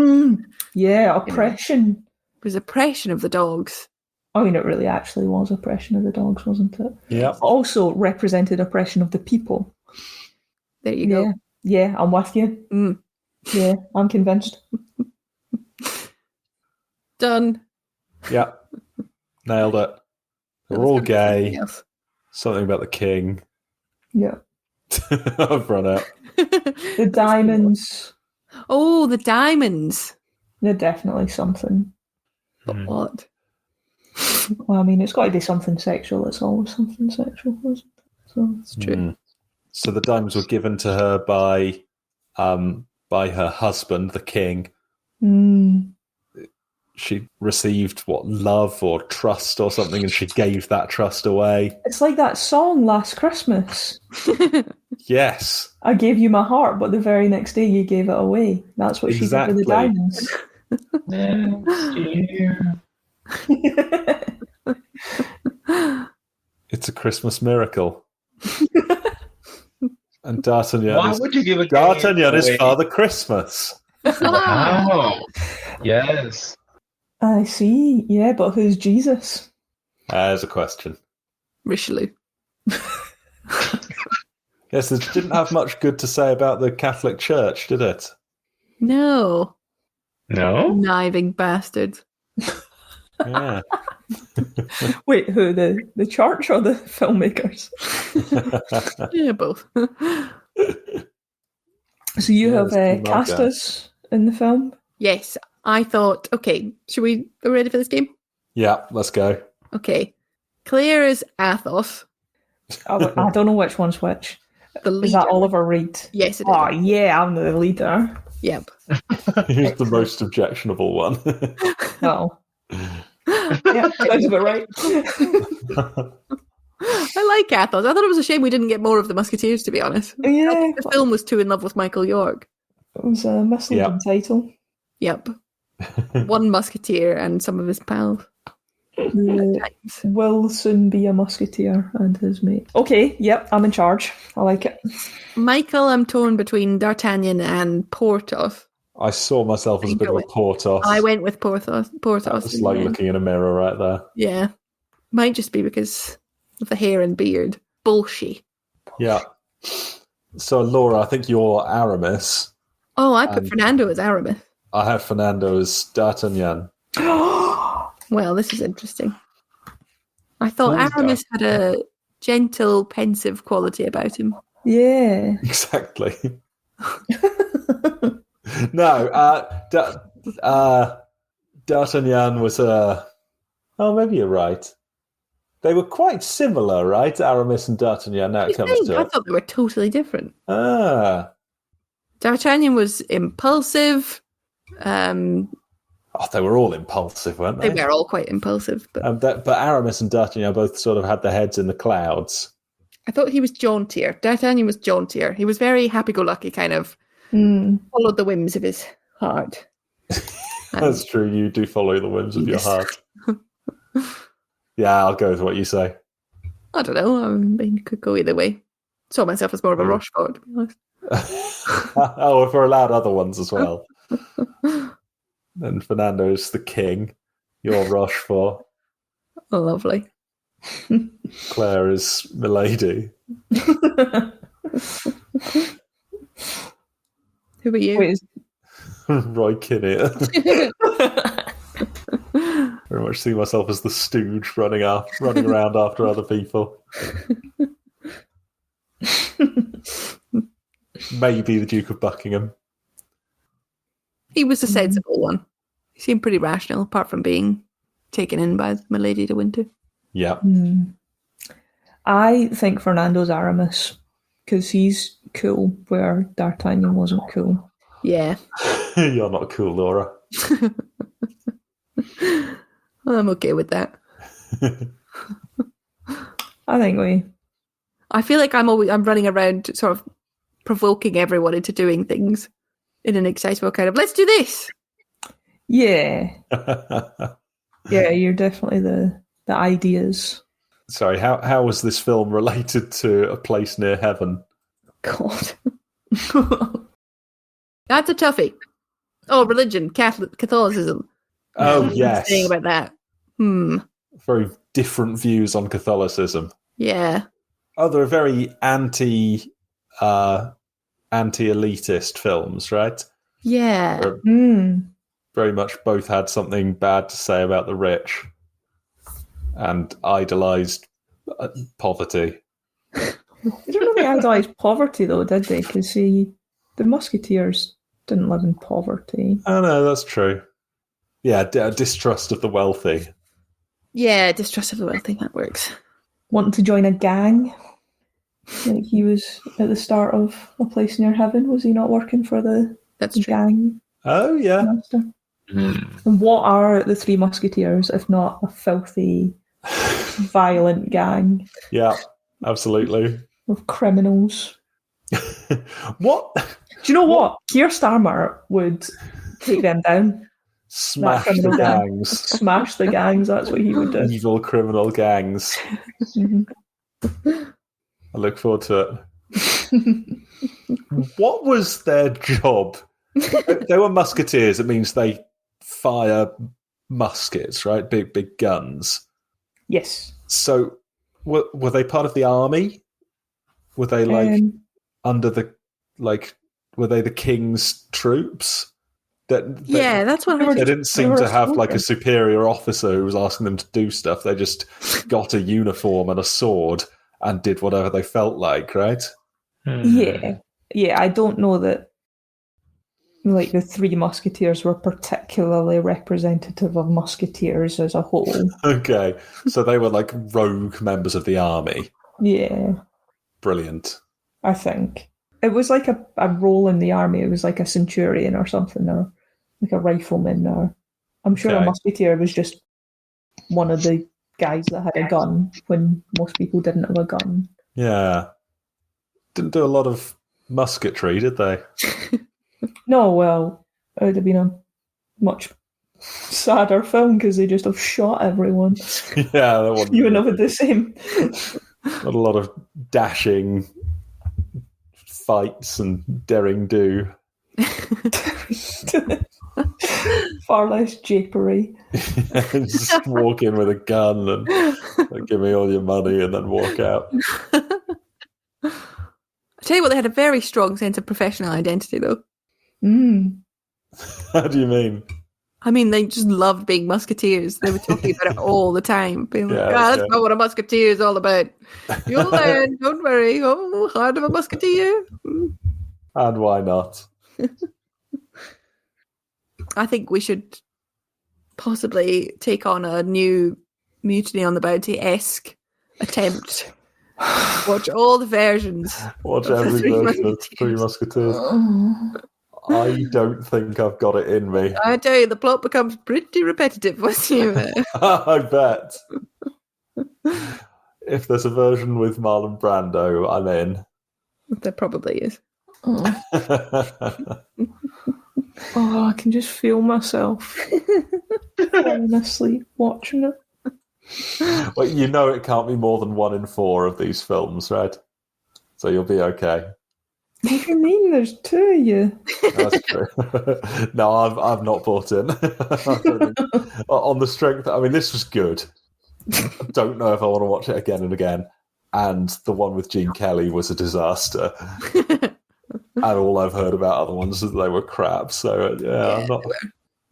Yeah, oppression. It was oppression of the dogs. I mean, it really actually was oppression of the dogs, wasn't it? Yeah. Also represented oppression of the people. There you go. Yeah, I'm with you. Yeah, I'm convinced. Done. Yeah. Nailed it. They're all gay. Something about the king. Yeah. I've run out. The diamonds. Oh, the diamonds. They're definitely something. But what? Well, I mean, it's got to be something sexual. It's always something sexual, isn't it? So it's true. So the diamonds were given to her by her husband, the king. She received love or trust or something, and she gave that trust away. It's like that song Last Christmas. Yes. I gave you my heart, but the very next day you gave it away. That's what she did with the diamonds. It's a Christmas miracle. And D'Artagnan Why would you give a D'Artagnan is Father Christmas. Oh, yes. I see. Yeah, but who's Jesus? There's a question. Richelieu. Yes, it didn't have much good to say about the Catholic Church, did it? No. No? Conniving bastard. Yeah. Wait, who? The church or the filmmakers? Yeah, both. So you have cast us in the film? Yes. I thought, okay, are we ready for this game? Yeah, let's go. Okay. Claire is Athos. I don't know which one's which. The leader. Is that Oliver Reed? Yes, it is. Oh, yeah, I'm the leader. Yep. He's the most objectionable one. No. Yeah, sounds about right. I like Athos. I thought it was a shame we didn't get more of the Musketeers, to be honest. Yeah. I think the film was too in love with Michael York. It was a misleading title. Yep. One Musketeer and some of his pals. Will soon be a musketeer and his mate. Okay, yep, I'm in charge. I like it. Michael, I'm torn between D'Artagnan and Porthos. I saw myself as a bit of a Porthos. I went with Porthos. It's like looking in a mirror right there. Yeah. Might just be because of the hair and beard. bullshit. Yeah. So, Laura, I think you're Aramis. Oh, I put Fernando as Aramis. I have Fernando as D'Artagnan. Well, this is interesting. I thought Aramis had a gentle, pensive quality about him. Yeah. Exactly. No, D'Artagnan was a... Oh, maybe you're right. They were quite similar, right? Aramis and D'Artagnan, now it comes to it. I thought they were totally different. D'Artagnan was impulsive. They were all impulsive, weren't they? They were all quite impulsive. But Aramis and D'Artagnan both sort of had their heads in the clouds. I thought he was jauntier. D'Artagnan was jauntier. He was very happy-go-lucky, kind of followed the whims of his heart. That's true. You do follow the whims of your heart. Yeah, I'll go with what you say. I don't know. I mean, it could go either way. Saw myself as more of a Rochefort, to be honest. Oh, if we're allowed other ones as well. Then Fernando's the king. You're Rochefort. Oh, lovely. Claire is Milady. Who are you? Roy Kinnear. Very much see myself as the stooge running around after other people. Maybe the Duke of Buckingham. He was a sensible one. He seemed pretty rational, apart from being taken in by Milady de Winter. Yeah. I think Fernando's Aramis, because he's cool, where D'Artagnan wasn't cool. Yeah. You're not cool, Laura. I'm okay with that. I feel like I'm running around sort of provoking everyone into doing things in an excitable kind of, let's do this. Yeah. Yeah, you're definitely the ideas. Sorry, how was this film related to A Place Near Heaven? God. That's a toughie. Oh, religion, Catholicism. Oh, yes. Saying about that. Very different views on Catholicism. Yeah. Oh, they're very anti-elitist films, right? Yeah. Very much both had something bad to say about the rich and idolised poverty. They didn't really idolise poverty, though, did they? Because the Musketeers didn't live in poverty. Oh, no, that's true. Yeah, distrust of the wealthy. Yeah, distrust of the wealthy, that works. Wanting to join a gang? Like he was at the start of A Place Near Heaven, was he not working for the gang? Oh, yeah. Master? And what are the Three Musketeers if not a filthy, violent gang? Yeah, absolutely. Of criminals. What? Do you know what? Keir Starmer would take them down. Smash the gangs. Smash the gangs, that's what he would do. Evil criminal gangs. I look forward to it. What was their job? They were musketeers. It means they fire muskets, right? Big guns. Yes. So were they part of the army? Were they under the were they the king's troops? That's what they didn't seem to have like a superior officer who was asking them to do stuff. They just got a uniform and a sword and did whatever they felt like, right? Yeah. I don't know that like the Three Musketeers were particularly representative of musketeers as a whole. Okay, so they were like rogue members of the army. Yeah. Brilliant. I think. It was like a role in the army. It was like a centurion or something, or like a rifleman, or I'm sure a musketeer was just one of the guys that had a gun when most people didn't have a gun. Yeah. Didn't do a lot of musketry, did they? No, well, it would have been a much sadder film because they just have shot everyone. Yeah, that wasn't. You wouldn't have the same. Not a lot of dashing fights and daring do. Far less japery. Just walk in with a gun and give me all your money and then walk out. I tell you what, they had a very strong sense of professional identity, though. How do you mean? I mean, they just loved being musketeers. They were talking about it all the time. Being like, that's not what a musketeer is all about. You'll learn, don't worry. Oh, heart of a musketeer. And why not? I think we should possibly take on a new Mutiny on the Bounty-esque attempt. Watch all the versions. Watch every version of Three Musketeers. I don't think I've got it in me. I tell you, the plot becomes pretty repetitive once you... I bet. If there's a version with Marlon Brando, I'm in. There probably is. I can just feel myself falling asleep watching it. Well, you know it can't be more than 1 in 4 of these films, right? So you'll be okay. What do you mean there's 2 of you? That's true. No, I've not bought in. On the strength, I mean, this was good. I don't know if I want to watch it again and again. And the one with Gene Kelly was a disaster. And all I've heard about other ones is they were crap. So, I'm not...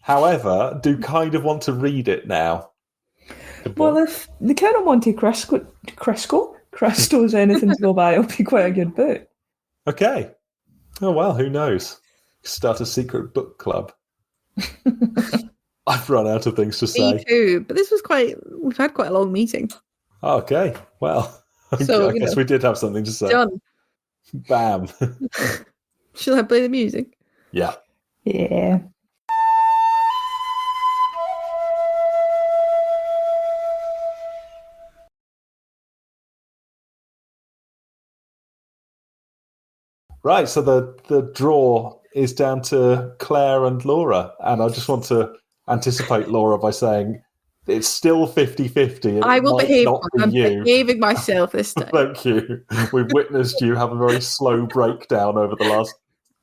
However, do kind of want to read it now. Well, if the Count of Monte Cristo is anything to go by, it'll be quite a good book. Okay. Oh, well, who knows? Start a secret book club. I've run out of things to say. Me too, but we've had quite a long meeting. Okay, well, so, I guess we did have something to say. Done. Bam. Shall I play the music? Yeah. Yeah. Right, so the draw is down to Claire and Laura, and I just want to anticipate Laura by saying it's still 50-50. I will behave. I'm behaving myself this time. Thank you. We've witnessed you have a very slow breakdown over the last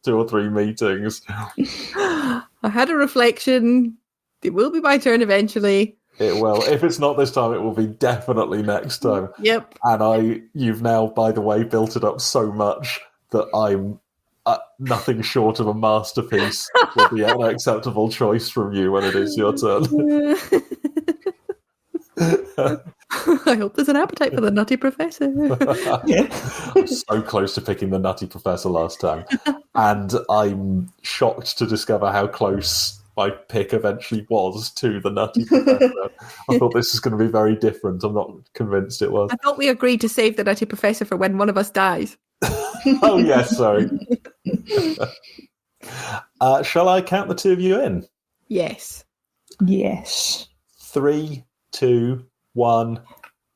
2 or 3 meetings. I had a reflection. It will be my turn eventually. It will. If it's not this time, it will be definitely next time. Yep. And you've now, by the way, built it up so much that I'm nothing short of a masterpiece will be an acceptable choice from you when it is your turn. I hope there's an appetite for the Nutty Professor. I was so close to picking the Nutty Professor last time. And I'm shocked to discover how close my pick eventually was to the Nutty Professor. I thought this was going to be very different. I'm not convinced it was. I thought we agreed to save the Nutty Professor for when one of us dies. Oh, yes, sorry. Shall I count the 2 of you in? Yes. Yes. 3, 2, 1.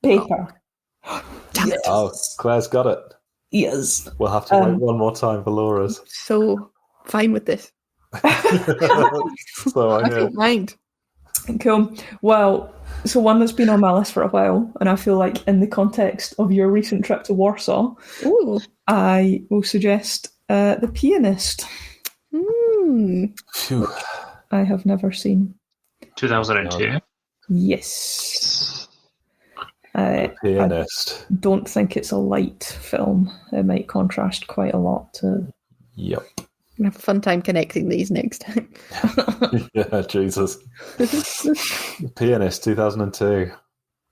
Paper. Damn it. Oh, Claire's got it. Yes. We'll have to wait one more time for Laura's. So fine with this. So I don't mind. Cool. Well, so one that's been on my list for a while, and I feel like in the context of your recent trip to Warsaw, I will suggest The Pianist. I have never seen. 2002? Yes. Pianist. I don't think it's a light film. It might contrast quite a lot to... Yep. I'm going to have a fun time connecting these next time. Yeah, Jesus. Pianist, 2002.